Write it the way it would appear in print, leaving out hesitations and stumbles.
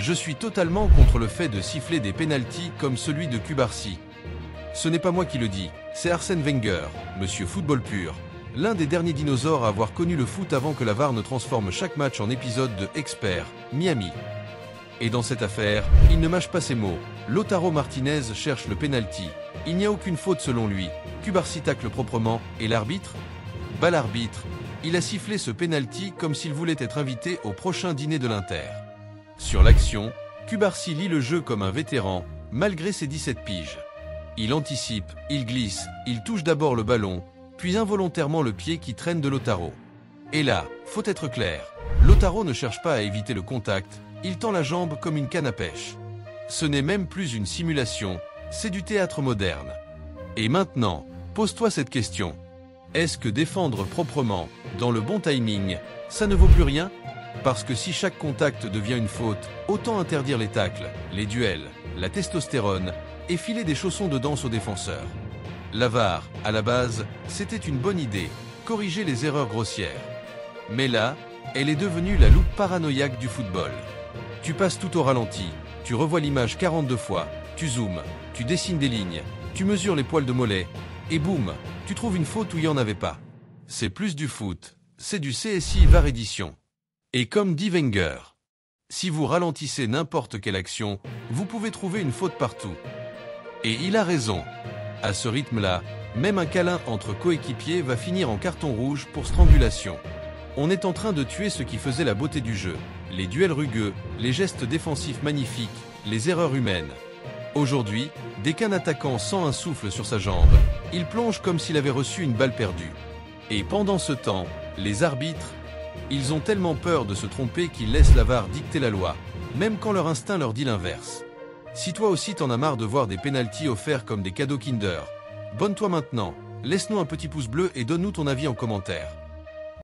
Je suis totalement contre le fait de siffler des pénaltys comme celui de Cubarsí. Ce n'est pas moi qui le dis, c'est Arsène Wenger, monsieur football pur, l'un des derniers dinosaures à avoir connu le foot avant que la VAR ne transforme chaque match en épisode de Expert, Miami. Et dans cette affaire, il ne mâche pas ses mots. Lautaro Martinez cherche le penalty. Il n'y a aucune faute selon lui. Cubarsí tacle proprement. Et l'arbitre ? Bah l'arbitre, il a sifflé ce penalty comme s'il voulait être invité au prochain dîner de l'Inter. Sur l'action, Cubarsí lit le jeu comme un vétéran, malgré ses 17 piges. Il anticipe, il glisse, il touche d'abord le ballon, puis involontairement le pied qui traîne de Lautaro. Et là, faut être clair, Lautaro ne cherche pas à éviter le contact, il tend la jambe comme une canne à pêche. Ce n'est même plus une simulation, c'est du théâtre moderne. Et maintenant, pose-toi cette question. Est-ce que défendre proprement, dans le bon timing, ça ne vaut plus rien ? Parce que si chaque contact devient une faute, autant interdire les tacles, les duels, la testostérone, et filer des chaussons de danse aux défenseurs. La VAR, à la base, c'était une bonne idée, corriger les erreurs grossières. Mais là, elle est devenue la loupe paranoïaque du football. Tu passes tout au ralenti, tu revois l'image 42 fois, tu zoomes, tu dessines des lignes, tu mesures les poils de mollet, et boum, tu trouves une faute où il n'y en avait pas. C'est plus du foot, c'est du CSI VAR édition. Et comme dit Wenger, si vous ralentissez n'importe quelle action, vous pouvez trouver une faute partout. Et il a raison. À ce rythme-là, même un câlin entre coéquipiers va finir en carton rouge pour strangulation. On est en train de tuer ce qui faisait la beauté du jeu, les duels rugueux, les gestes défensifs magnifiques, les erreurs humaines. Aujourd'hui, dès qu'un attaquant sent un souffle sur sa jambe, il plonge comme s'il avait reçu une balle perdue. Et pendant ce temps, les arbitres, ils ont tellement peur de se tromper qu'ils laissent la VAR dicter la loi, même quand leur instinct leur dit l'inverse. Si toi aussi t'en as marre de voir des pénaltys offerts comme des cadeaux Kinder, bonne-toi maintenant, laisse-nous un petit pouce bleu et donne-nous ton avis en commentaire.